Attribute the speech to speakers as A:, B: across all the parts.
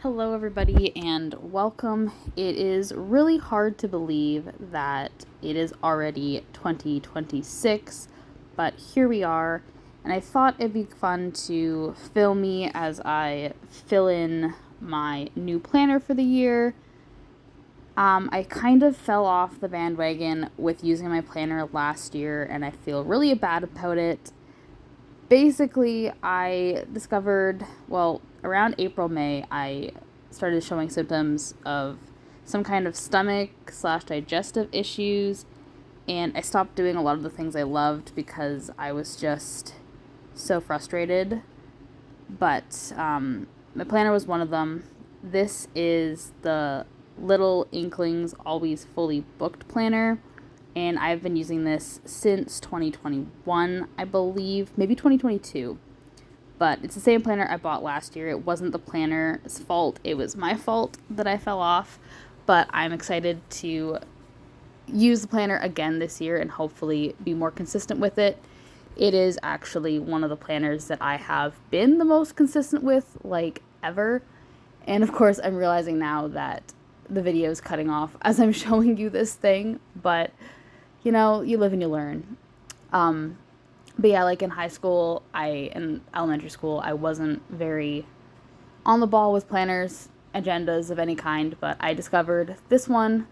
A: Hello, everybody, and welcome. It is really hard to believe that it is already 2026, but here we are, and I thought it'd be fun to film me as I fill in my new planner for the year. I kind of fell off the bandwagon with using my planner last year, and I feel really bad about it. Basically, I discovered, around April, May, I started showing symptoms of some kind of stomach/digestive issues, and I stopped doing a lot of the things I loved because I was just so frustrated. But my planner was one of them. This is the Littlr Inklings Always Fully Booked planner, and I've been using this since 2021, I believe, maybe 2022. But it's the same planner I bought last year. It wasn't the planner's fault. It was my fault that I fell off. But I'm excited to use the planner again this year and hopefully be more consistent with it. It is actually one of the planners that I have been the most consistent with, ever. And of course, I'm realizing now that the video is cutting off as I'm showing you this thing. But you live and you learn. But yeah, in high school, in elementary school, I wasn't very on the ball with planners, agendas of any kind, but I discovered this one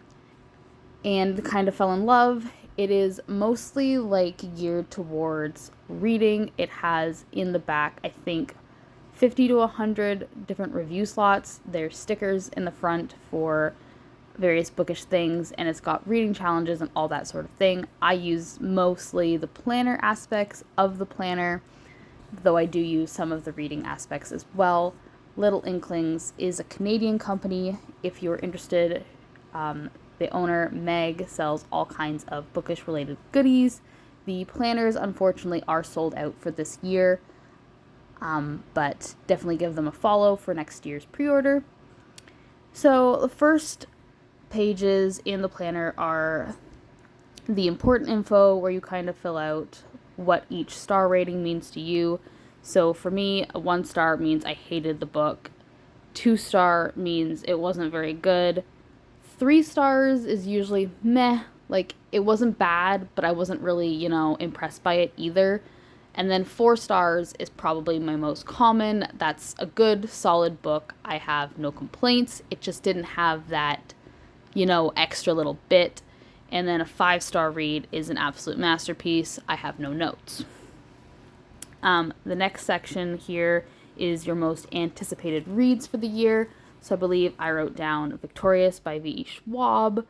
A: and kind of fell in love. It is mostly geared towards reading. It has in the back, I think, 50 to 100 different review slots. There's stickers in the front for various bookish things, and it's got reading challenges and all that sort of thing. I use mostly the planner aspects of the planner, though I do use some of the reading aspects as well. Littlr Inklings is a Canadian company. If you're interested, the owner, Meg, sells all kinds of bookish related goodies. The planners, unfortunately, are sold out for this year, but definitely give them a follow for next year's pre-order. So the first pages in the planner are the important info where you kind of fill out what each star rating means to you. So for me, a 1 star means I hated the book. 2 star means it wasn't very good. 3 stars is usually meh, it wasn't bad, but I wasn't really, impressed by it either. And then 4 stars is probably my most common. That's a good, solid book. I have no complaints. It just didn't have that extra little bit. And then a 5-star read is an absolute masterpiece. I have no notes. The next section here is your most anticipated reads for the year. So I believe I wrote down Victorious by V.E. Schwab,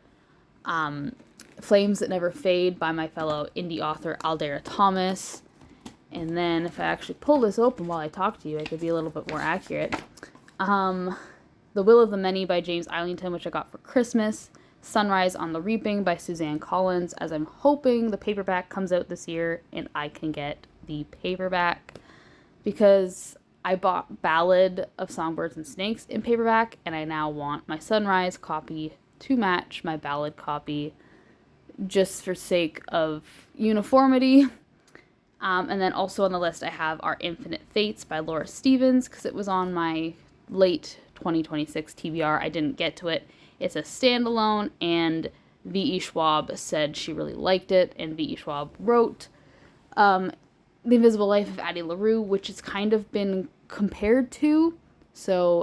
A: Flames That Never Fade by my fellow indie author Aldera Thomas. And then if I actually pull this open while I talk to you, I could be a little bit more accurate. The Will of the Many by James Islington, which I got for Christmas. Sunrise on the Reaping by Suzanne Collins, as I'm hoping the paperback comes out this year and I can get the paperback, because I bought Ballad of Songbirds and Snakes in paperback, and I now want my Sunrise copy to match my Ballad copy, just for sake of uniformity. And then also on the list I have Our Infinite Fates by Laura Stevens, because it was on my late 2026 TBR. I didn't get to it. It's a standalone, and V.E. Schwab said she really liked it, and V.E. Schwab wrote The Invisible Life of Addie LaRue, which has kind of been compared to,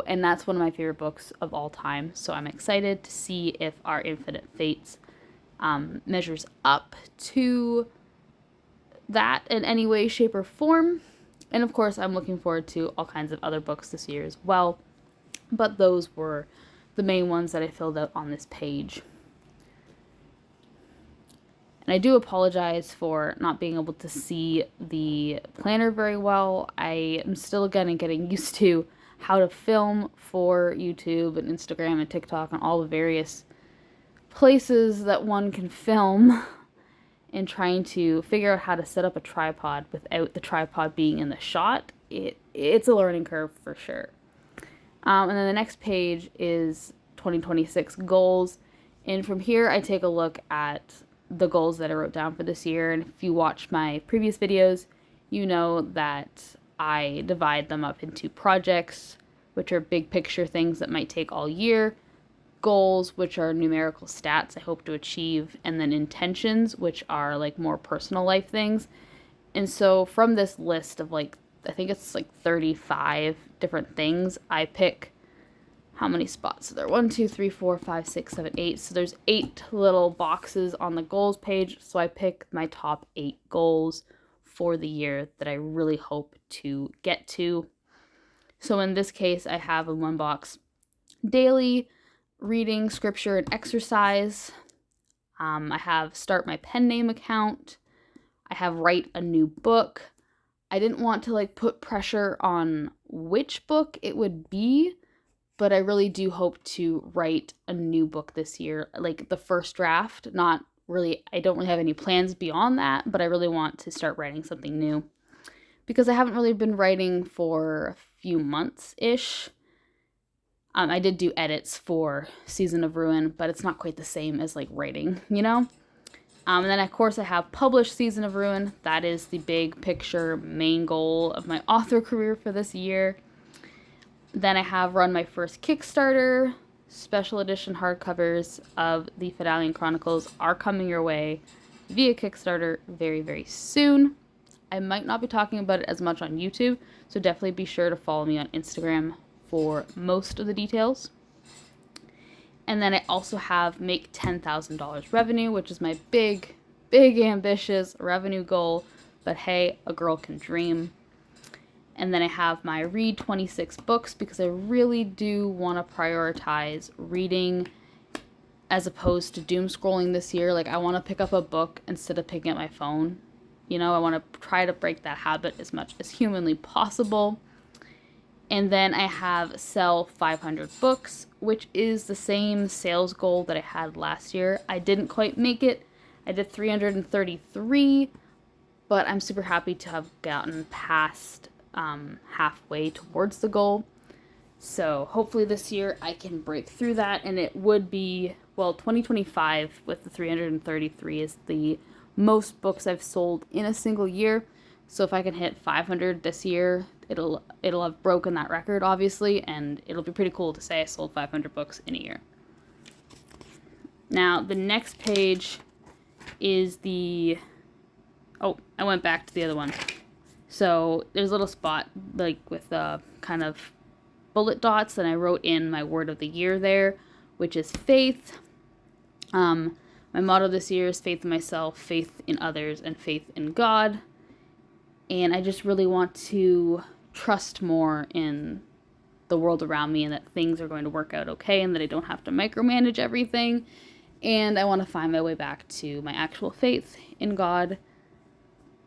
A: and that's one of my favorite books of all time, so I'm excited to see if Our Infinite Fates measures up to that in any way, shape, or form. And of course, I'm looking forward to all kinds of other books this year as well, but those were the main ones that I filled out on this page. And I do apologize for not being able to see the planner very well. I am still getting used to how to film for YouTube and Instagram and TikTok and all the various places that one can film, and trying to figure out how to set up a tripod without the tripod being in the shot. It's a learning curve for sure. And then the next page is 2026 goals. And from here, I take a look at the goals that I wrote down for this year. And if you watched my previous videos, you know that I divide them up into projects, which are big picture things that might take all year. Goals, which are numerical stats I hope to achieve. And then intentions, which are like more personal life things. And so from this list of like, I think it's like 35 different things, I pick how many spots? So there are 1, 2, 3, 4, 5, 6, 7, 8. So there's 8 little boxes on the goals page. So I pick my top 8 goals for the year that I really hope to get to. So in this case, I have in one box daily reading, scripture, and exercise. I have start my pen name account. I have write a new book. I didn't want to like put pressure on which book it would be, but I really do hope to write a new book this year, like the first draft. Not really, I don't really have any plans beyond that, but I really want to start writing something new because I haven't really been writing for a few months-ish. I did do edits for Season of Ruin, but it's not quite the same as like writing, you know? And then of course I have published Season of Ruin. That is the big picture main goal of my author career for this year. Then I have run my first Kickstarter. Special edition hardcovers of the Fedalian Chronicles are coming your way via Kickstarter very, very soon. I might not be talking about it as much on YouTube, so definitely be sure to follow me on Instagram for most of the details. And then I also have make $10,000 revenue, which is my big, big ambitious revenue goal. But hey, a girl can dream. And then I have my read 26 books because I really do want to prioritize reading as opposed to doom scrolling this year. Like I want to pick up a book instead of picking up my phone. You know, I want to try to break that habit as much as humanly possible. And then I have sell 500 books, which is the same sales goal that I had last year. I didn't quite make it. I did 333, but I'm super happy to have gotten past halfway towards the goal. So hopefully this year I can break through that, and it would be, well, 2025 with the 333 is the most books I've sold in a single year. So if I can hit 500 this year, it'll have broken that record, obviously, and it'll be pretty cool to say I sold 500 books in a year. Now, the next page is the... Oh, I went back to the other one. So there's a little spot, like, with kind of bullet dots, and I wrote in my word of the year there, which is faith. My motto this year is faith in myself, faith in others, and faith in God. And I just really want to trust more in the world around me and that things are going to work out okay and that I don't have to micromanage everything. And I want to find my way back to my actual faith in God.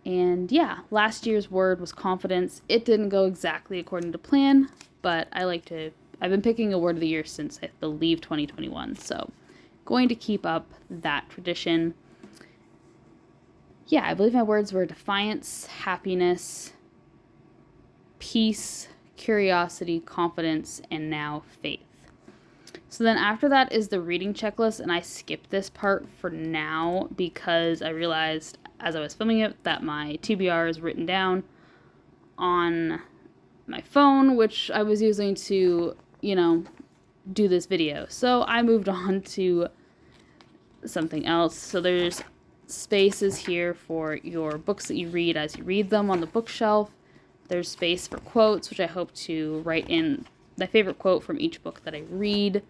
A: And yeah, last year's word was confidence. It didn't go exactly according to plan, but I've been picking a word of the year since I believe 2021. So going to keep up that tradition. Yeah, I believe my words were defiance, happiness, peace, curiosity, confidence, and now faith. So then after that is the reading checklist, and I skipped this part for now because I realized as I was filming it that my TBR is written down on my phone, which I was using to, do this video. So I moved on to something else. So there's spaces here for your books that you read as you read them on the bookshelf. There's space for quotes, which I hope to write in my favorite quote from each book that I read.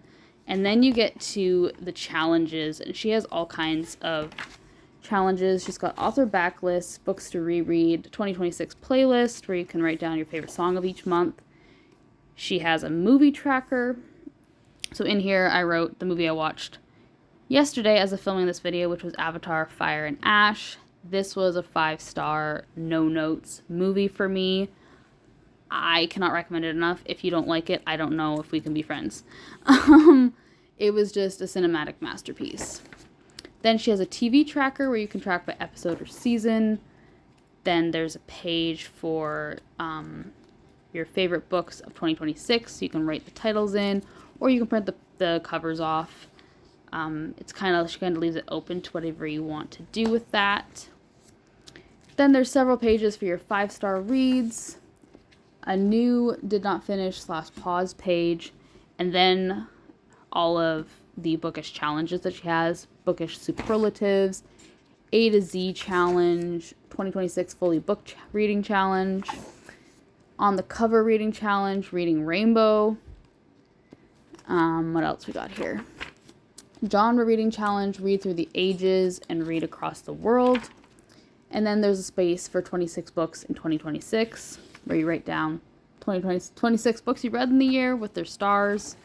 A: And then you get to the challenges, and she has all kinds of challenges. She's got author backlists, books to reread, 2026 playlist where you can write down your favorite song of each month. She has a movie tracker. So in here I wrote the movie I watched yesterday as of filming this video, which was Avatar: Fire and Ash. This was a 5-star, no notes movie for me. I cannot recommend it enough. If you don't like it, I don't know if we can be friends. It was just a cinematic masterpiece. Then she has a TV tracker where you can track by episode or season. Then there's a page for your favorite books of 2026. So you can write the titles in, or you can print the covers off. She kind of leaves it open to whatever you want to do with that. Then there's several pages for your 5-star reads. a new did not finish / pause page, and then all of the bookish challenges that she has, bookish superlatives, A to Z challenge, 2026 fully book reading challenge, on the cover reading challenge, reading rainbow. What else we got here? Genre reading challenge, read through the ages and read across the world. And then there's a space for 26 books in 2026, where you write down 26 books you read in the year with their stars.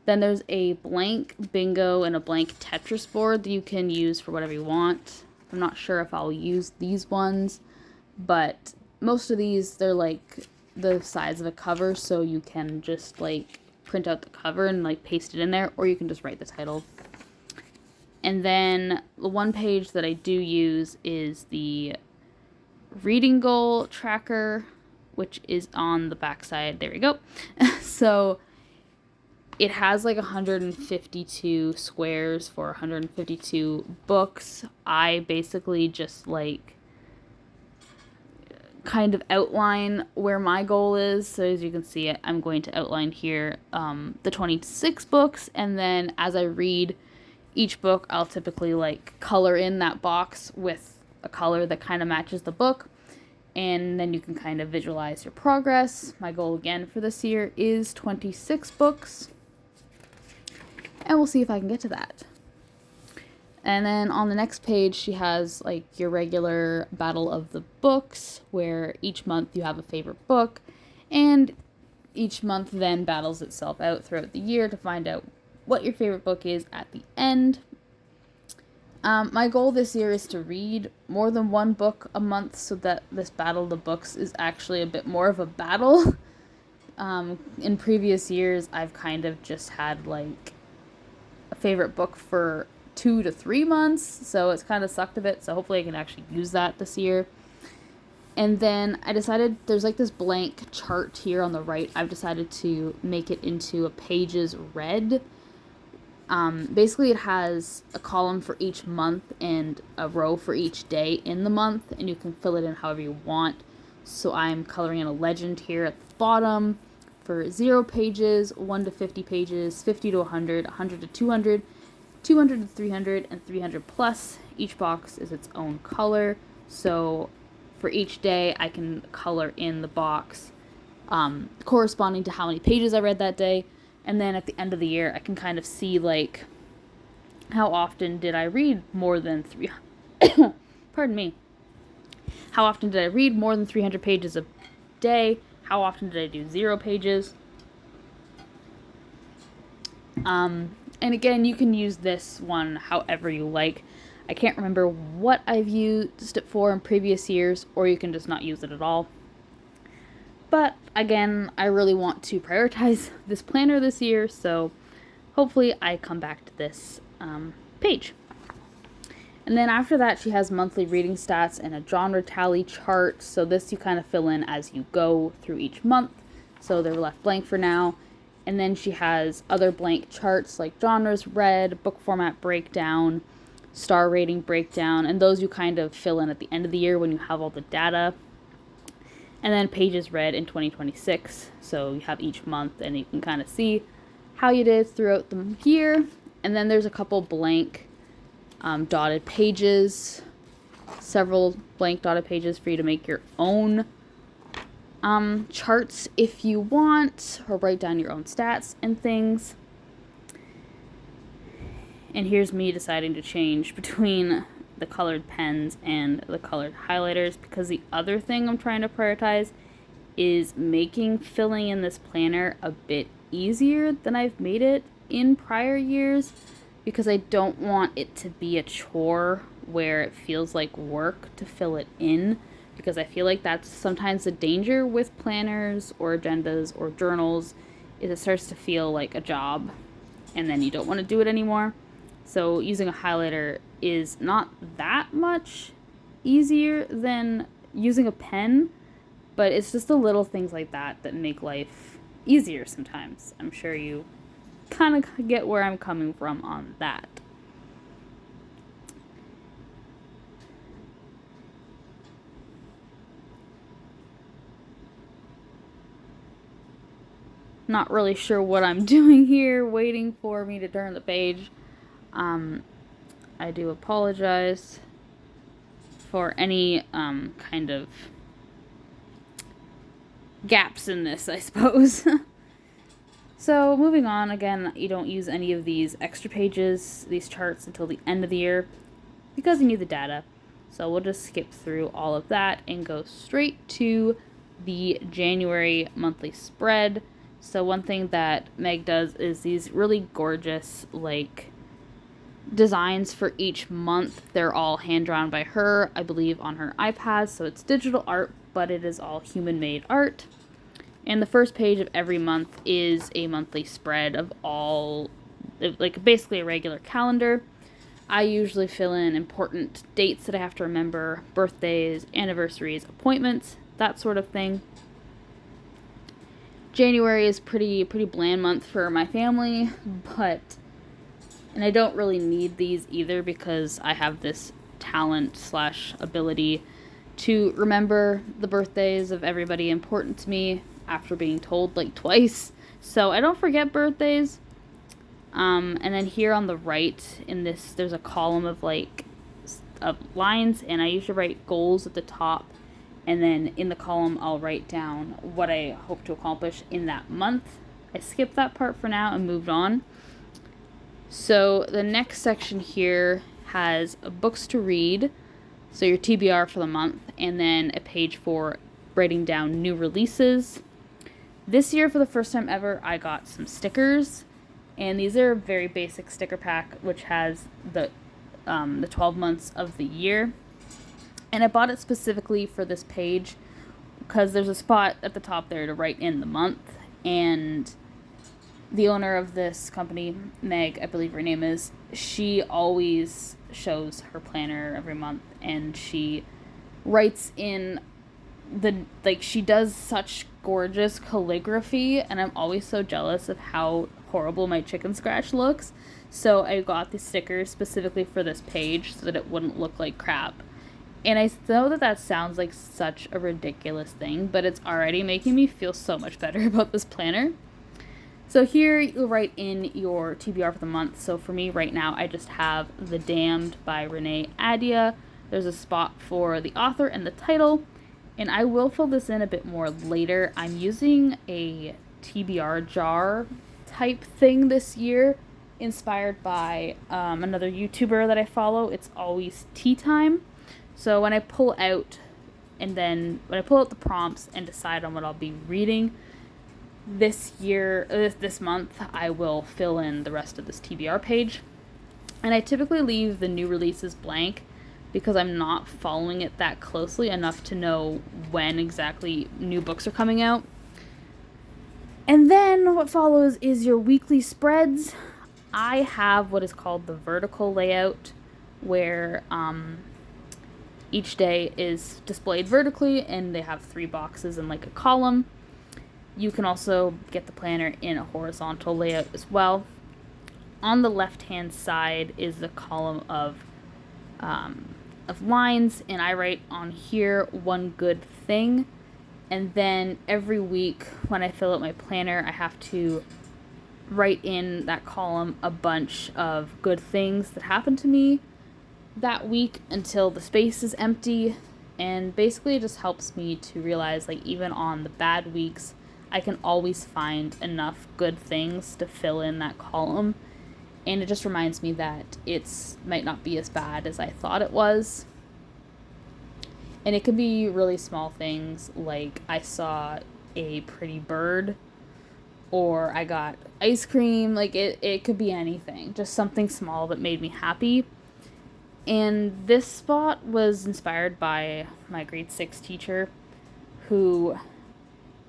A: Then there's a blank bingo and a blank Tetris board that you can use for whatever you want. I'm not sure if I'll use these ones, but most of these, they're like the size of a cover, so you can just like print out the cover and like paste it in there, or you can just write the title. And then the one page that I do use is the reading goal tracker, which is on the back side. There we go. So it has like 152 squares for 152 books. I basically just like kind of outline where my goal is. So as you can see, I'm going to outline here the 26 books, and then as I read each book, I'll typically like color in that box with a color that kind of matches the book, and then you can kind of visualize your progress. My goal again for this year is 26 books, and we'll see if I can get to that. And then on the next page, she has like your regular battle of the books, where each month you have a favorite book, and each month then battles itself out throughout the year to find out what your favorite book is at the end. My goal this year is to read more than one book a month, so that this battle of the books is actually a bit more of a battle. In previous years, I've kind of just had like a favorite book for 2 to 3 months, so it's kind of sucked a bit, so hopefully I can actually use that this year. And then I decided there's like this blank chart here on the right. I've decided to make it into a pages read. Basically it has a column for each month and a row for each day in the month, and you can fill it in however you want. So I'm coloring in a legend here at the bottom for 0 pages, 1 to 50 pages, 50 to 100, 100 to 200, 200 to 300, and 300 plus. Each box is its own color, so for each day I can color in the box corresponding to how many pages I read that day. And then at the end of the year, I can kind of see like how often did I read more than pardon me. How often did I read more than 300 pages a day? How often did I do 0 pages? And again, you can use this one however you like. I can't remember what I've used it for in previous years, or you can just not use it at all. But again, I really want to prioritize this planner this year, so hopefully I come back to this page. And then after that, she has monthly reading stats and a genre tally chart. So this you kind of fill in as you go through each month. So they're left blank for now. And then she has other blank charts like genres read, book format breakdown, star rating breakdown, and those you kind of fill in at the end of the year when you have all the data. And then pages read in 2026. So you have each month and you can kind of see how you did throughout the year. And then there's a couple blank dotted pages, several blank dotted pages for you to make your own charts if you want, or write down your own stats and things. And here's me deciding to change between the colored pens and the colored highlighters, because the other thing I'm trying to prioritize is making filling in this planner a bit easier than I've made it in prior years, because I don't want it to be a chore where it feels like work to fill it in, because I feel like that's sometimes the danger with planners or agendas or journals, is it starts to feel like a job and then you don't want to do it anymore. So using a highlighter is not that much easier than using a pen, but it's just the little things like that that make life easier sometimes. I'm sure you kind of get where I'm coming from on that. Not really sure what I'm doing here, waiting for me to turn the page. I do apologize for any kind of gaps in this, I suppose. So moving on, again, you don't use any of these extra pages, these charts, until the end of the year because you need the data. So we'll just skip through all of that and go straight to the January monthly spread. So one thing that Meg does is these really gorgeous, like, designs for each month. They're all hand-drawn by her, I believe, on her iPad. So it's digital art, but it is all human-made art. And the first page of every month is a monthly spread of all, like, basically a regular calendar. I usually fill in important dates that I have to remember, birthdays, anniversaries, appointments, that sort of thing. January is pretty bland month for my family, and I don't really need these either because I have this talent / ability to remember the birthdays of everybody important to me after being told like twice. So I don't forget birthdays. And then here on the right in this, there's a column of lines, and I usually write goals at the top. And then in the column, I'll write down what I hope to accomplish in that month. I skipped that part for now and moved on. So the next section here has books to read, so your TBR for the month, and then a page for writing down new releases. This year, for the first time ever, I got some stickers, and these are a very basic sticker pack, which has the 12 months of the year. And I bought it specifically for this page because there's a spot at the top there to write in the month, and the owner of this company, Meg, I believe her name is, she always shows her planner every month, and she writes in she does such gorgeous calligraphy, and I'm always so jealous of how horrible my chicken scratch looks. So I got the stickers specifically for this page so that it wouldn't look like crap. And I know that sounds like such a ridiculous thing, but it's already making me feel so much better about this planner. So here you'll write in your TBR for the month. So for me right now, I just have The Damned by Renee Adia. There's a spot for the author and the title, and I will fill this in a bit more later. I'm using a TBR jar type thing this year, inspired by another YouTuber that I follow. It's always tea time. So when I pull out the prompts and decide on what I'll be reading this month, I will fill in the rest of this TBR page. And I typically leave the new releases blank because I'm not following it that closely enough to know when exactly new books are coming out. And then what follows is your weekly spreads. I have what is called the vertical layout, where each day is displayed vertically, and they have 3 boxes and like a column. You can also get the planner in a horizontal layout as well. On the left-hand side is the column of lines, and I write on here one good thing. And then every week when I fill out my planner, I have to write in that column a bunch of good things that happened to me that week until the space is empty. And basically it just helps me to realize, like, even on the bad weeks, I can always find enough good things to fill in that column. And it just reminds me that might not be as bad as I thought it was. And it could be really small things, like I saw a pretty bird, or I got ice cream. Like, it could be anything, just something small that made me happy. And this spot was inspired by my grade 6 teacher, who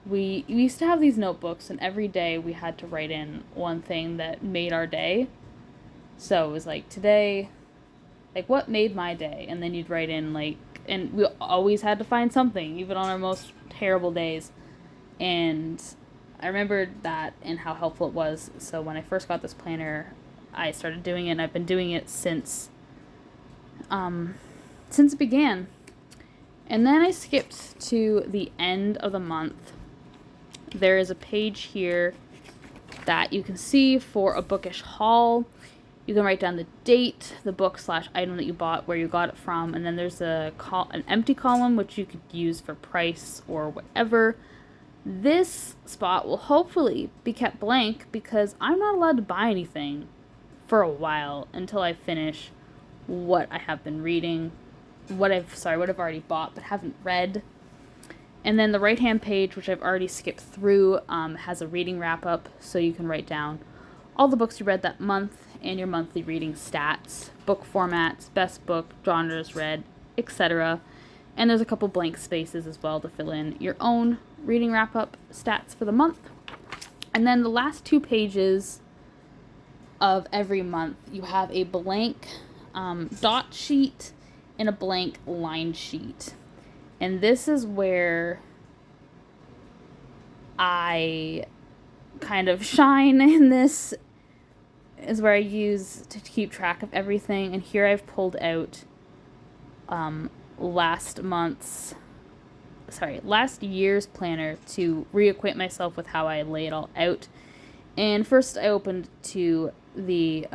A: we used to have these notebooks, and every day we had to write in one thing that made our day. So it was like, today, like, what made my day? And then you'd write in, like, and we always had to find something, even on our most terrible days. And I remembered that and how helpful it was. So when I first got this planner, I started doing it, and I've been doing it since it began. And then I skipped to the end of the month. There is a page here that you can see for a bookish haul. You can write down the date, the book / item that you bought, where you got it from, and then there's an empty column which you could use for price or whatever. This spot will hopefully be kept blank because I'm not allowed to buy anything for a while until I finish what I have been reading, what I've already bought but haven't read. And then the right-hand page, which I've already skipped through, has a reading wrap-up, so you can write down all the books you read that month and your monthly reading stats, book formats, best book, genres read, etc. And there's a couple blank spaces as well to fill in your own reading wrap-up stats for the month. And then the last 2 pages of every month, you have a blank dot sheet and a blank line sheet. And this is where I kind of shine in this, is where I use to keep track of everything. And here I've pulled out last year's planner to reacquaint myself with how I lay it all out. And first I opened to the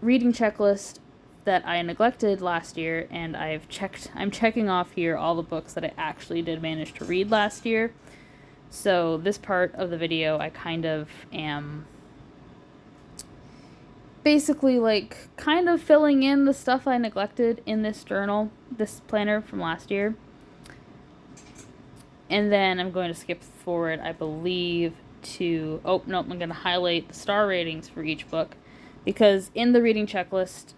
A: reading checklist that I neglected last year, and I'm checking off here all the books that I actually did manage to read last year. So this part of the video, I kind of am basically like kind of filling in the stuff I neglected in this journal, this planner from last year. And then I'm going to skip forward, I believe, to, I'm going to highlight the star ratings for each book, because in the reading checklist,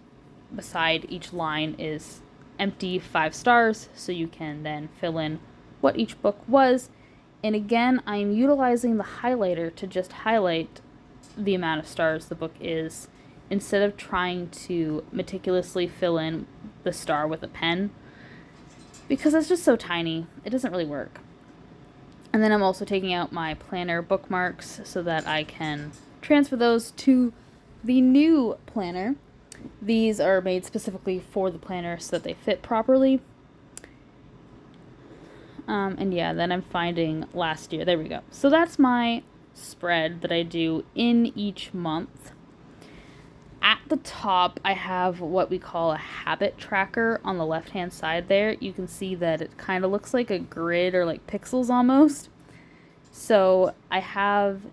A: beside each line is empty 5 stars, so you can then fill in what each book was. And again, I'm utilizing the highlighter to just highlight the amount of stars the book is, instead of trying to meticulously fill in the star with a pen, because it's just so tiny, it doesn't really work. And then I'm also taking out my planner bookmarks so that I can transfer those to the new planner. These are made specifically for the planner so that they fit properly. And yeah, then I'm finding last year. There we go. So that's my spread that I do in each month. At the top, I have what we call a habit tracker on the left-hand side there. You can see that it kind of looks like a grid or like pixels almost. So I have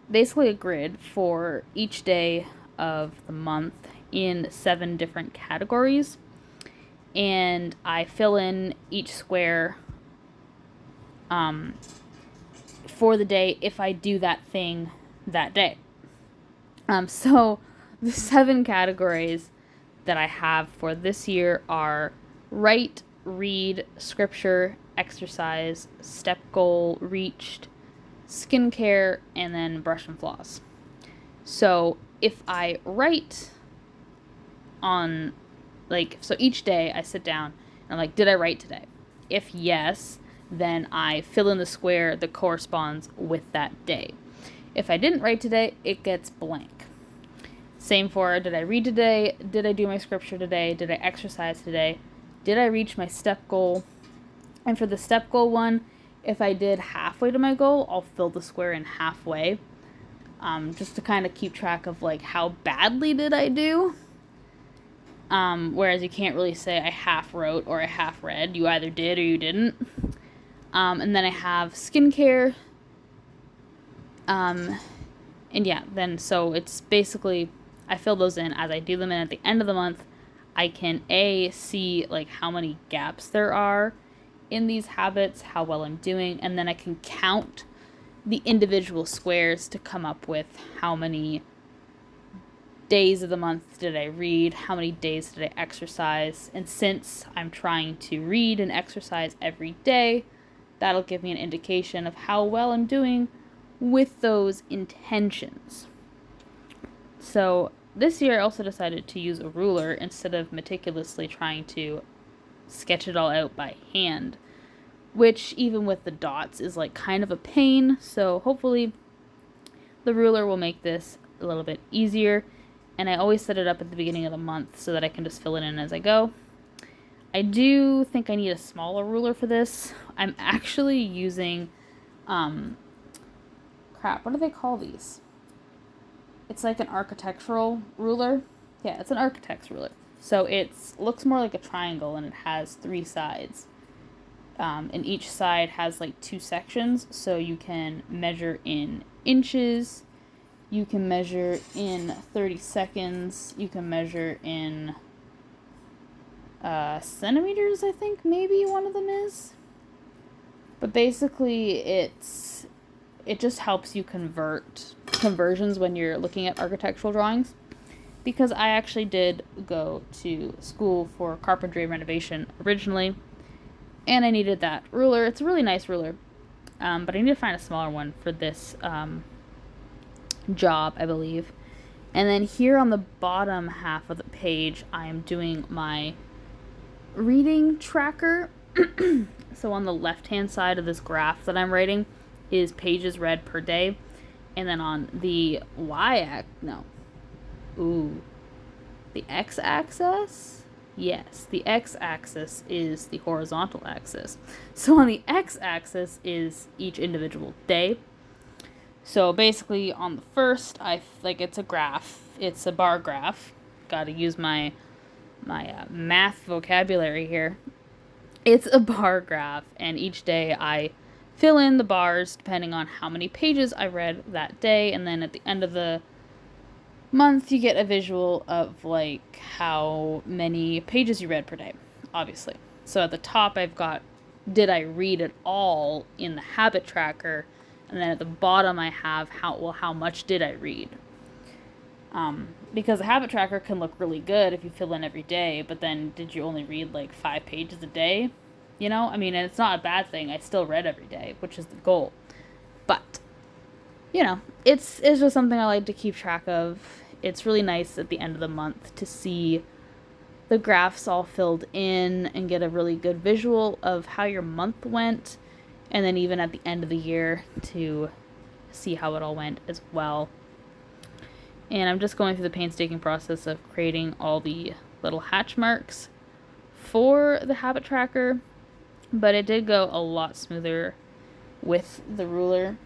A: basically a grid for each day of the month in 7 different categories, and I fill in each square for the day if I do that thing that day. So the 7 categories that I have for this year are write, read, scripture, exercise, step goal reached, skincare, and then brush and floss. So if I write on, so each day I sit down and I'm like, did I write today? If yes, then I fill in the square that corresponds with that day. If I didn't write today, it gets blank. Same for, did I read today? Did I do my scripture today? Did I exercise today? Did I reach my step goal? And for the step goal one, if I did halfway to my goal, I'll fill the square in halfway. Just to kind of keep track of like how badly did I do. Whereas you can't really say I half wrote or I half read. You either did or you didn't. And then I have skincare. And yeah, then so it's basically, I fill those in as I do them, and at the end of the month, I can see like how many gaps there are in these habits, how well I'm doing, and then I can count the individual squares to come up with how many days of the month did I read, how many days did I exercise. And since I'm trying to read and exercise every day, that'll give me an indication of how well I'm doing with those intentions. So this year I also decided to use a ruler instead of meticulously trying to sketch it all out by hand, which even with the dots is like kind of a pain. So hopefully the ruler will make this a little bit easier. And I always set it up at the beginning of the month so that I can just fill it in as I go. I do think I need a smaller ruler for this. I'm actually using, what do they call these? It's like an architectural ruler. Yeah, it's an architect's ruler. So it looks more like a triangle, and it has 3 sides. And each side has like 2 sections, so you can measure in inches, you can measure in 30 seconds, you can measure in centimeters, I think maybe one of them is. But basically it just helps you conversions when you're looking at architectural drawings. Because I actually did go to school for carpentry and renovation originally, and I needed that ruler. It's a really nice ruler, but I need to find a smaller one for this job, I believe. And then here on the bottom half of the page, I am doing my reading tracker. So on the left-hand side of this graph that I'm writing is pages read per day. And then on the the x-axis? Yes, the x-axis is the horizontal axis. So on the x-axis is each individual day. So basically on the first, it's a graph. It's a bar graph. Gotta use my math vocabulary here. It's a bar graph, and each day I fill in the bars depending on how many pages I read that day, and then at the end of the month you get a visual of like how many pages you read per day, obviously. So at the top I've got did I read it all in the habit tracker, and then at the bottom I have how much did I read. Because the habit tracker can look really good if you fill in every day, but then did you only read like 5 pages a day? You know, I mean, and it's not a bad thing. I still read every day, which is the goal. But, you know, it's just something I like to keep track of. It's really nice at the end of the month to see the graphs all filled in and get a really good visual of how your month went. And then even at the end of the year to see how it all went as well. And I'm just going through the painstaking process of creating all the little hatch marks for the habit tracker. But it did go a lot smoother with the ruler.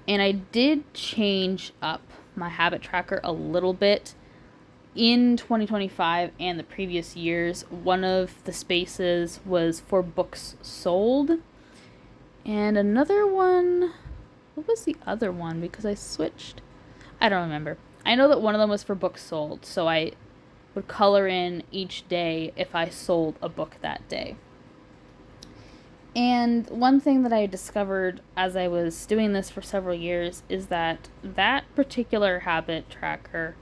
A: And I did change up my habit tracker a little bit in 2025 and the previous years. One of the spaces was for books sold. And another one... What was the other one? Because I switched. I don't remember. I know that one of them was for books sold, so I would color in each day if I sold a book that day. And one thing that I discovered as I was doing this for several years is that particular habit tracker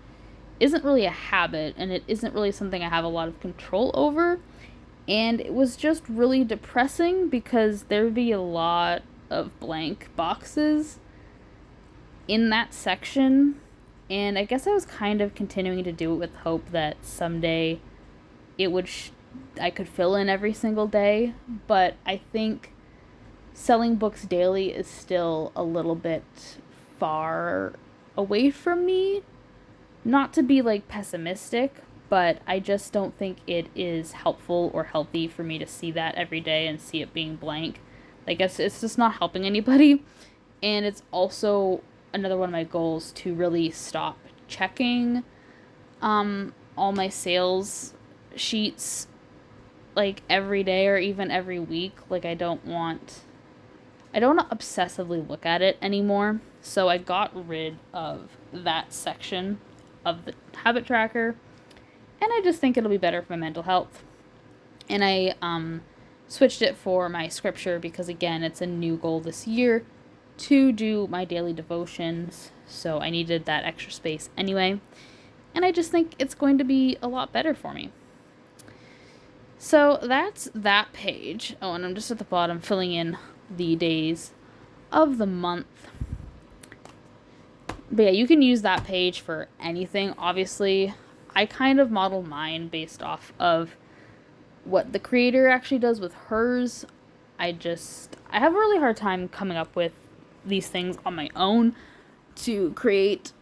A: isn't really a habit, and it isn't really something I have a lot of control over. And it was just really depressing because there would be a lot of blank boxes in that section, and I guess I was kind of continuing to do it with hope that someday it would I could fill in every single day. But I think selling books daily is still a little bit far away from me. Not to be like pessimistic, but I just don't think it is helpful or healthy for me to see that every day and see it being blank. I guess it's just not helping anybody. And it's also another one of my goals to really stop checking all my sales sheets like every day or even every week. Like I don't want to obsessively look at it anymore. So I got rid of that section of the habit tracker, and I just think it'll be better for my mental health. And I switched it for my scripture because, again, it's a new goal this year to do my daily devotions, so I needed that extra space anyway, and I just think it's going to be a lot better for me. So that's that page. Oh, and I'm just at the bottom filling in the days of the month. But yeah, you can use that page for anything. Obviously, I kind of model mine based off of what the creator actually does with hers. I have a really hard time coming up with these things on my own to create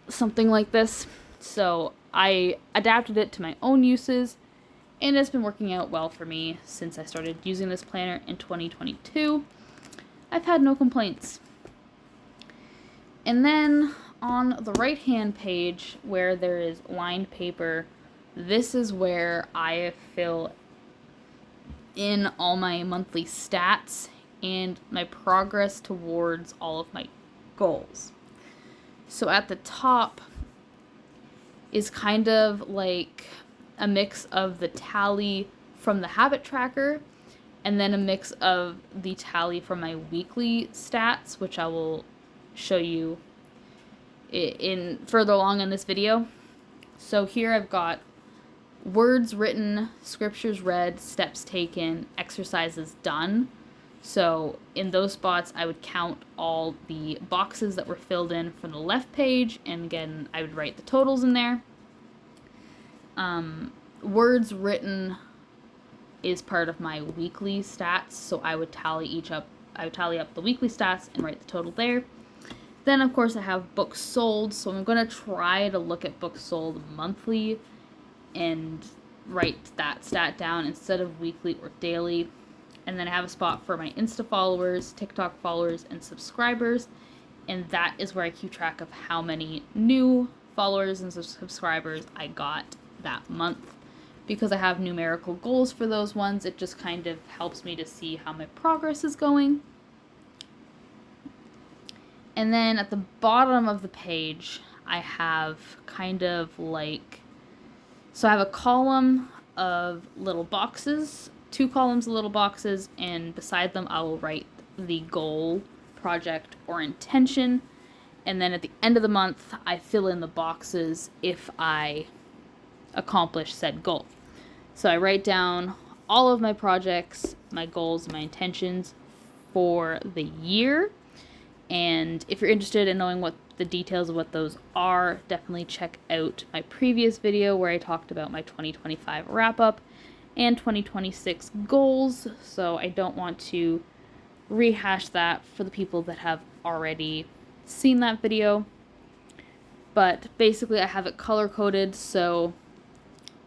A: something like this. So I adapted it to my own uses, and it's been working out well for me since I started using this planner in 2022. I've had no complaints. And then on the right-hand page where there is lined paper, this is where I fill in all my monthly stats and my progress towards all of my goals. So at the top is kind of like a mix of the tally from the habit tracker and then a mix of the tally from my weekly stats, which I will show you in further along in this video. So here I've got words written, scriptures read, steps taken, exercises done. So in those spots, I would count all the boxes that were filled in from the left page, and again, I would write the totals in there. Words written is part of my weekly stats, so I would tally up the weekly stats and write the total there. Then, of course, I have books sold, so I'm going to try to look at books sold monthly and write that stat down instead of weekly or daily. And then I have a spot for my Insta followers, TikTok followers, and subscribers, and that is where I keep track of how many new followers and subscribers I got that month. Because I have numerical goals for those ones, it just kind of helps me to see how my progress is going. And then at the bottom of the page, I have kind of like, so I have a column of little boxes, 2 columns of little boxes, and beside them I will write the goal, project, or intention. And then at the end of the month, I fill in the boxes if I accomplish said goal. So I write down all of my projects, my goals, my intentions for the year. And if you're interested in knowing what the details of what those are, definitely check out my previous video where I talked about my 2025 wrap-up and 2026 goals. So I don't want to rehash that for the people that have already seen that video. But basically I have it color-coded, so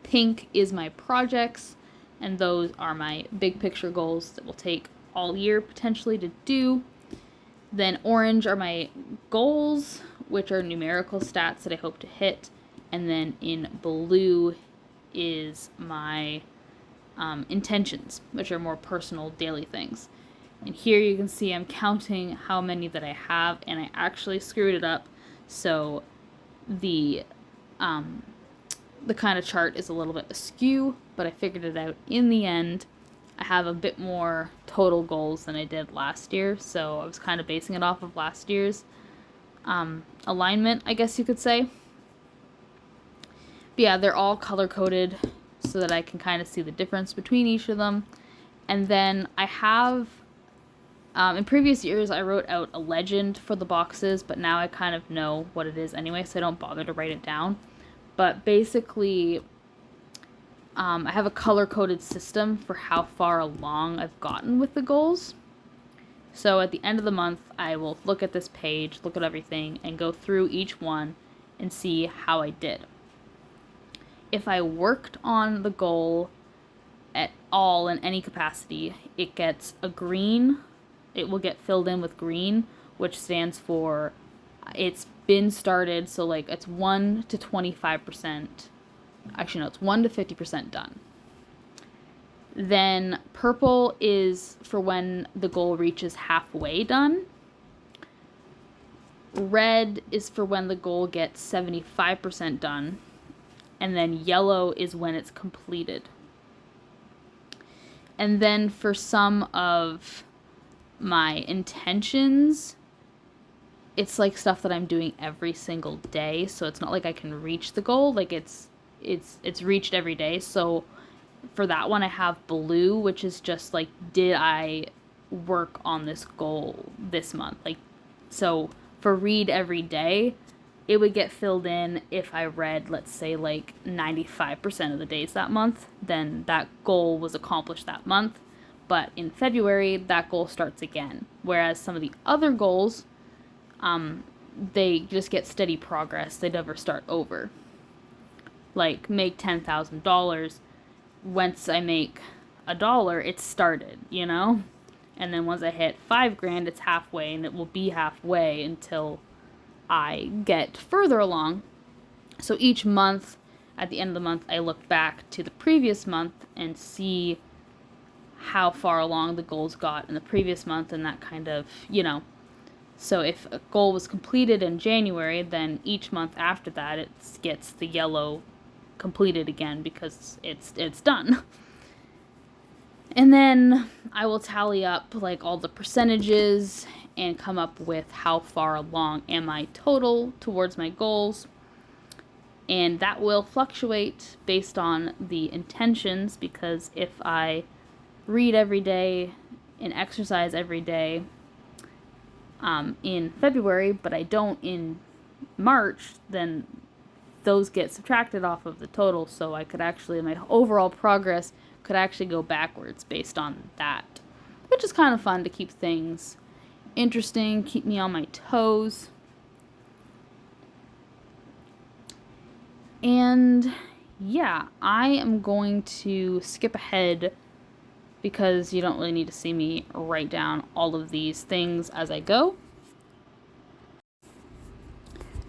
A: pink is my projects, and those are my big picture goals that will take all year potentially to do. Then orange are my goals, which are numerical stats that I hope to hit. And then in blue is my intentions, which are more personal daily things. And here you can see I'm counting how many that I have, and I actually screwed it up. So the kind of chart is a little bit askew, but I figured it out in the end. I have a bit more total goals than I did last year, so I was kind of basing it off of last year's alignment, I guess you could say. But yeah, they're all color-coded so that I can kind of see the difference between each of them. And then I have, in previous years, I wrote out a legend for the boxes, but now I kind of know what it is anyway, so I don't bother to write it down. But basically, I have a color-coded system for how far along I've gotten with the goals. So at the end of the month, I will look at this page, look at everything, and go through each one and see how I did. If I worked on the goal at all in any capacity, it gets a green. It will get filled in with green, which stands for it's been started, so like it's 1 to 25%. Actually, no, it's 1 to 50% done. Then purple is for when the goal reaches halfway done. Red is for when the goal gets 75% done. And then yellow is when it's completed. And then for some of my intentions, it's like stuff that I'm doing every single day, so it's not like I can reach the goal. Like it's reached every day. So for that one I have blue, which is just like, did I work on this goal this month? Like, so for read every day, it would get filled in if I read, let's say, like 95% of the days that month, then that goal was accomplished that month. But in February, that goal starts again. Whereas some of the other goals, they just get steady progress. They never start over. Like, make $10,000. Once I make $1, it's started, you know? And then once I hit $5,000, it's halfway, and it will be halfway until I get further along. So each month, at the end of the month, I look back to the previous month and see how far along the goals got in the previous month, and that kind of, So if a goal was completed in January, then each month after that, it gets the yellow completed again because it's done. And then I will tally up like all the percentages and come up with how far along am I total towards my goals. And that will fluctuate based on the intentions, because if I read every day and exercise every day in February, but I don't in March, then those get subtracted off of the total, so I could actually, my overall progress could actually go backwards based on that, which is kind of fun to keep things interesting, keep me on my toes. And yeah, I am going to skip ahead because you don't really need to see me write down all of these things as I go.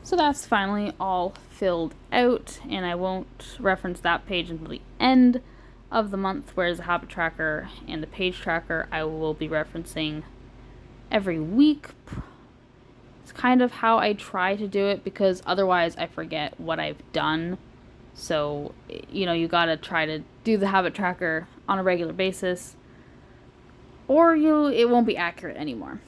A: So that's finally all filled out, and I won't reference that page until the end of the month, whereas the habit tracker and the page tracker I will be referencing every week. It's kind of how I try to do it, because otherwise I forget what I've done. So, you gotta try to do the habit tracker on a regular basis, or it won't be accurate anymore.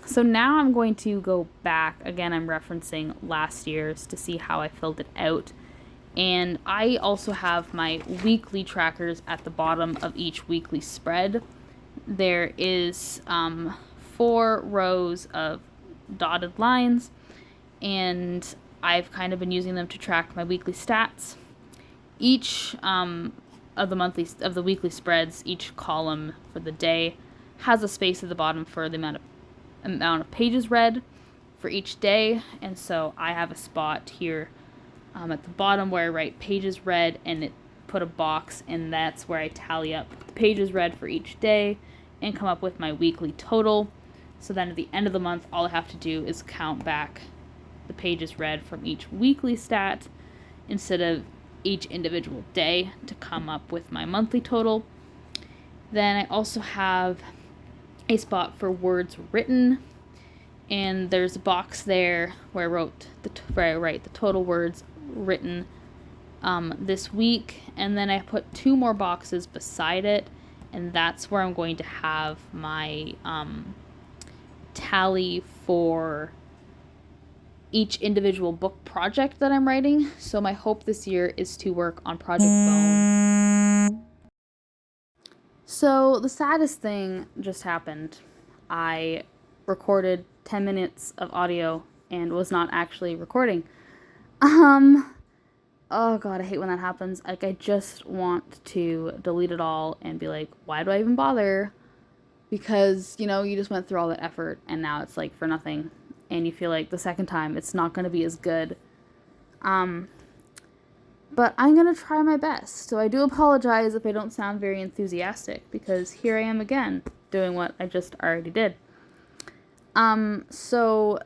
A: So now I'm going to go back. Again, I'm referencing last year's to see how I filled it out. And I also have my weekly trackers at the bottom of each weekly spread. There is 4 rows of dotted lines, and I've kind of been using them to track my weekly stats. Each of the weekly spreads, each column for the day has a space at the bottom for the amount of pages read for each day, and so I have a spot here at the bottom where I write pages read, and it put a box, and that's where I tally up the pages read for each day and come up with my weekly total. So then at the end of the month, all I have to do is count back the pages read from each weekly stat instead of each individual day to come up with my monthly total. Then I also have a spot for words written, and there's a box there where I write the total words written this week, and then I put 2 more boxes beside it, and that's where I'm going to have my tally for each individual book project that I'm writing. So my hope this year is to work on Project Bone. So the saddest thing just happened. I recorded 10 minutes of audio and was not actually recording. Oh god, I hate when that happens. Like, I just want to delete it all and be like, why do I even bother? Because, you just went through all that effort and now it's like for nothing. And you feel like the second time it's not going to be as good. But I'm going to try my best. So I do apologize if I don't sound very enthusiastic, because here I am again doing what I just already did. So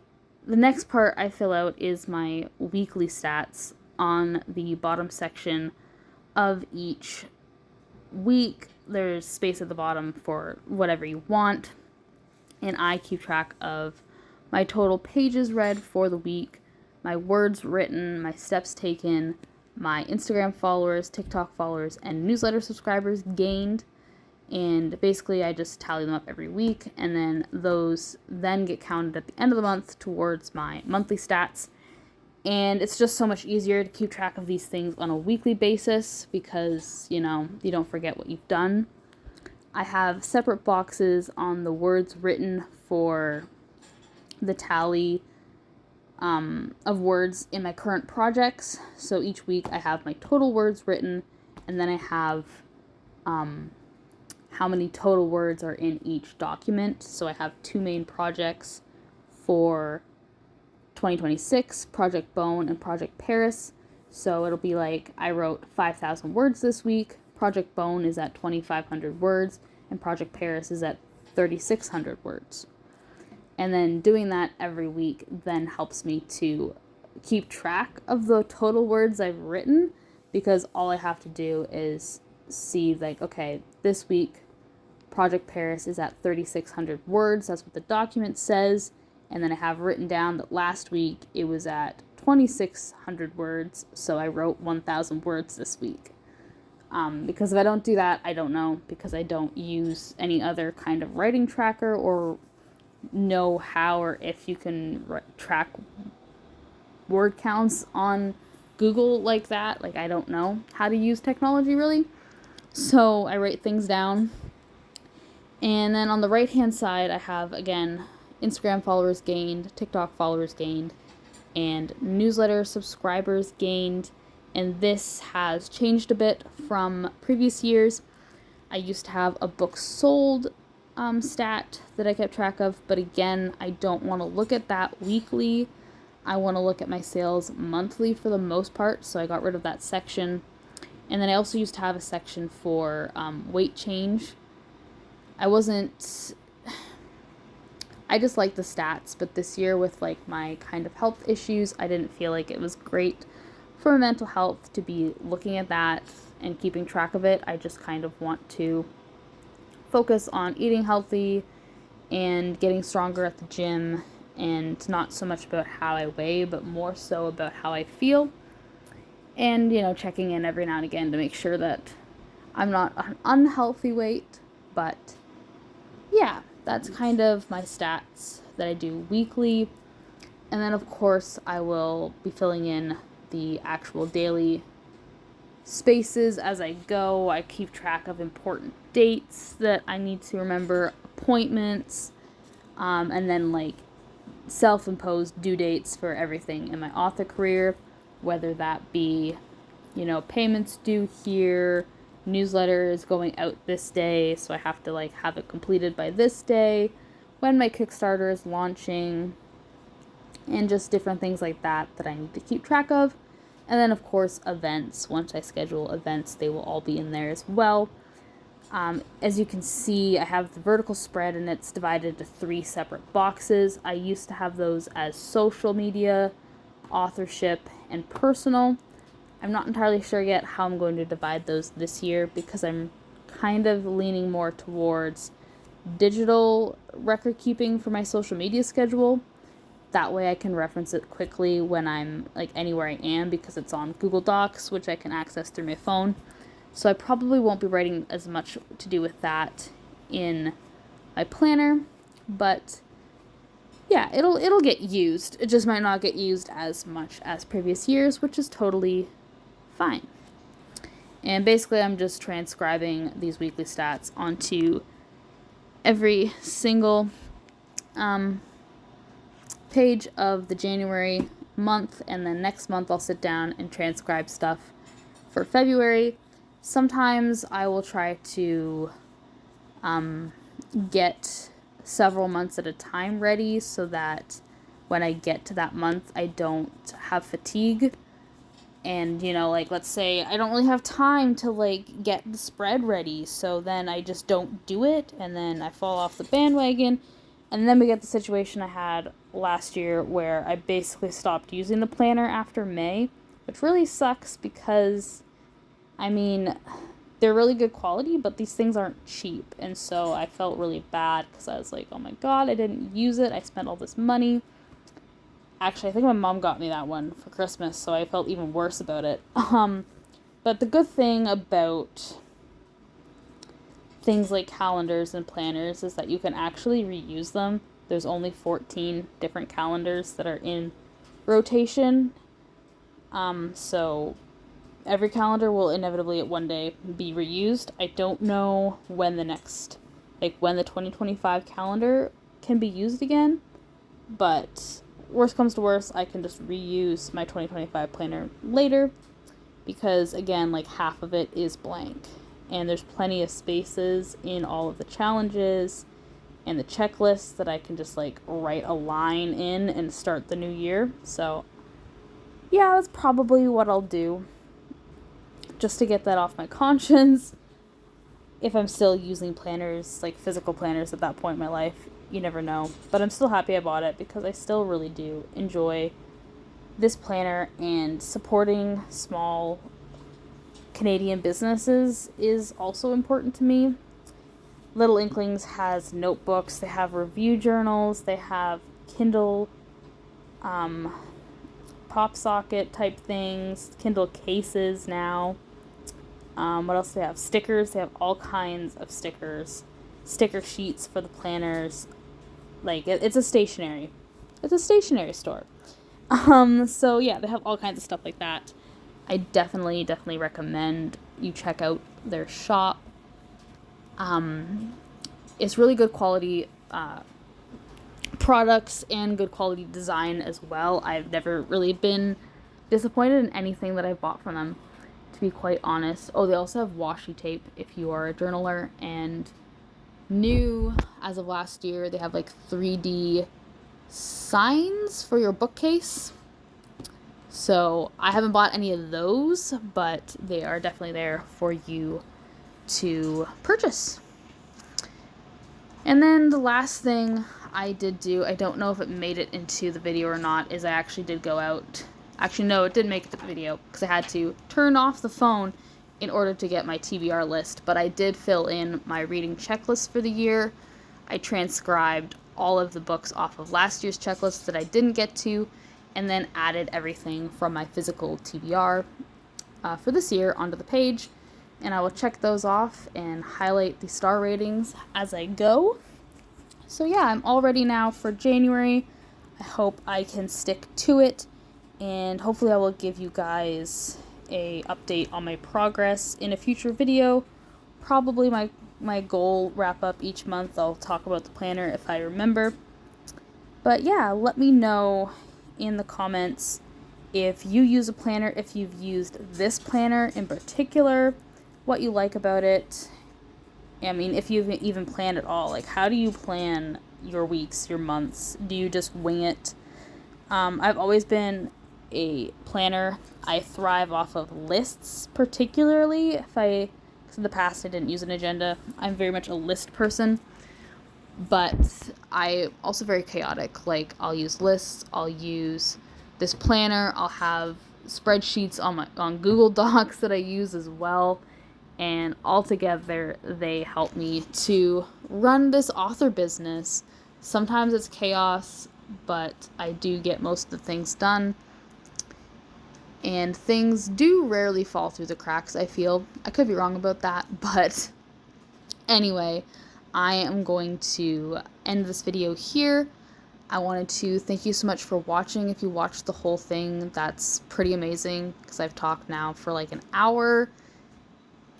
A: the next part I fill out is my weekly stats on the bottom section of each week. There's space at the bottom for whatever you want. And I keep track of my total pages read for the week, my words written, my steps taken, my Instagram followers, TikTok followers, and newsletter subscribers gained. And basically I just tally them up every week, and then those then get counted at the end of the month towards my monthly stats. And it's just so much easier to keep track of these things on a weekly basis because, you don't forget what you've done. I have separate boxes on the words written for the tally of words in my current projects. So each week I have my total words written, and then I have how many total words are in each document. So I have 2 main projects for 2026, Project Bone and Project Paris. So it'll be like I wrote 5,000 words this week, Project Bone is at 2,500 words, and Project Paris is at 3,600 words. And then doing that every week then helps me to keep track of the total words I've written, because all I have to do is see, like, okay, this week Project Paris is at 3,600 words. That's what the document says. And then I have written down that last week it was at 2,600 words, so I wrote 1,000 words this week. Because if I don't do that, I don't know, because I don't use any other kind of writing tracker or know how or if you can track word counts on Google like that. Like, I don't know how to use technology really. So I write things down. And then on the right hand side, I have, again, Instagram followers gained, TikTok followers gained, and newsletter subscribers gained. And this has changed a bit from previous years. I used to have a book sold stat that I kept track of, but again, I don't want to look at that weekly. I want to look at my sales monthly for the most part, so I got rid of that section. And then I also used to have a section for weight change. I just like the stats, but this year with like my kind of health issues, I didn't feel like it was great for mental health to be looking at that and keeping track of it. I just kind of want to focus on eating healthy and getting stronger at the gym, and not so much about how I weigh, but more so about how I feel. And, checking in every now and again to make sure that I'm not an unhealthy weight. But yeah, that's kind of my stats that I do weekly. And then, of course, I will be filling in the actual daily spaces as I go. I keep track of important dates that I need to remember, appointments, and then like self-imposed due dates for everything in my author career, whether that be, payments due here, newsletter is going out this day, so I have to like have it completed by this day, when my Kickstarter is launching, and just different things like that I need to keep track of. And then, of course, events. Once I schedule events, they will all be in there as well. As you can see, I have the vertical spread, and it's divided into 3 separate boxes. I used to have those as social media, authorship, and personal. I'm not entirely sure yet how I'm going to divide those this year, because I'm kind of leaning more towards digital record keeping for my social media schedule. That way I can reference it quickly when I'm like anywhere I am, because it's on Google Docs, which I can access through my phone. So I probably won't be writing as much to do with that in my planner, but yeah, it'll get used. It just might not get used as much as previous years, which is totally fine. And basically I'm just transcribing these weekly stats onto every single page of the January month, and then next month I'll sit down and transcribe stuff for February. Sometimes I will try to get several months at a time ready, so that when I get to that month I don't have fatigue. And, like, let's say I don't really have time to, like, get the spread ready, so then I just don't do it, and then I fall off the bandwagon. And then we get the situation I had last year where I basically stopped using the planner after May, which really sucks because, they're really good quality, but these things aren't cheap. And so I felt really bad because I was like, oh my god, I didn't use it. I spent all this money. Actually, I think my mom got me that one for Christmas, so I felt even worse about it. But the good thing about things like calendars and planners is that you can actually reuse them. There's only 14 different calendars that are in rotation. So every calendar will inevitably at one day be reused. I don't know when the 2025 calendar can be used again, but worst comes to worst, I can just reuse my 2025 planner later, because again, like half of it is blank. And there's plenty of spaces in all of the challenges and the checklists that I can just like write a line in and start the new year. So yeah, that's probably what I'll do, just to get that off my conscience. if I'm still using planners, like physical planners at that point in my life. You never know. But I'm still happy I bought it because I still really do enjoy this planner, and supporting small Canadian businesses is also important to me. Littlr Inklings has notebooks, they have review journals, they have Kindle pop socket type things, Kindle cases now. What else do they have? Stickers. They have all kinds of stickers, sticker sheets for the planners. Like it's a stationery store. So yeah, they have all kinds of stuff like that. I definitely recommend you check out their shop. It's really good quality products and good quality design as well. I've never really been disappointed in anything that I've bought from them, to be quite honest. Oh, they also have washi tape if you are a journaler, and new as of last year, they have like 3D signs for your bookcase. So I haven't bought any of those, but they are definitely there for you to purchase. And then the last thing I did do, I don't know if it made it into the video or not, is I actually did go out. Actually, no, it didn't make it to the video because I had to turn off the phone in order to get my TBR list. But I did fill in my reading checklist for the year. I transcribed all of the books off of last year's checklist that I didn't get to, and then added everything from my physical TBR for this year onto the page. And I will check those off and highlight the star ratings as I go. So yeah, I'm all ready now for January. I hope I can stick to it, and hopefully I will give you guys a update on my progress in a future video. Probably my goal wrap up each month. I'll talk about the planner if I remember. But yeah, let me know in the comments if you use a planner, if you've used this planner in particular, what you like about it. I mean, if you've even planned at all, like how do you plan your weeks, your months? Do you just wing it? I've always been a planner. I thrive off of lists, particularly because in the past I didn't use an agenda. I'm very much a list person, but I'm also very chaotic. Like I'll use lists, I'll use this planner, I'll have spreadsheets on Google Docs that I use as well. And altogether, they help me to run this author business. Sometimes it's chaos, but I do get most of the things done. And things do rarely fall through the cracks, I feel. I could be wrong about that, but anyway, I am going to end this video here. I wanted to thank you so much for watching. If you watched the whole thing, that's pretty amazing, because I've talked now for like an hour.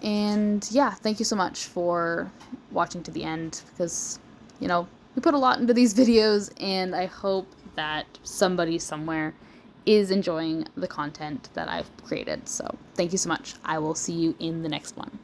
A: And yeah, thank you so much for watching to the end, because, you know, we put a lot into these videos, and I hope that somebody somewhere is enjoying the content that I've created. So thank you so much. I will see you in the next one.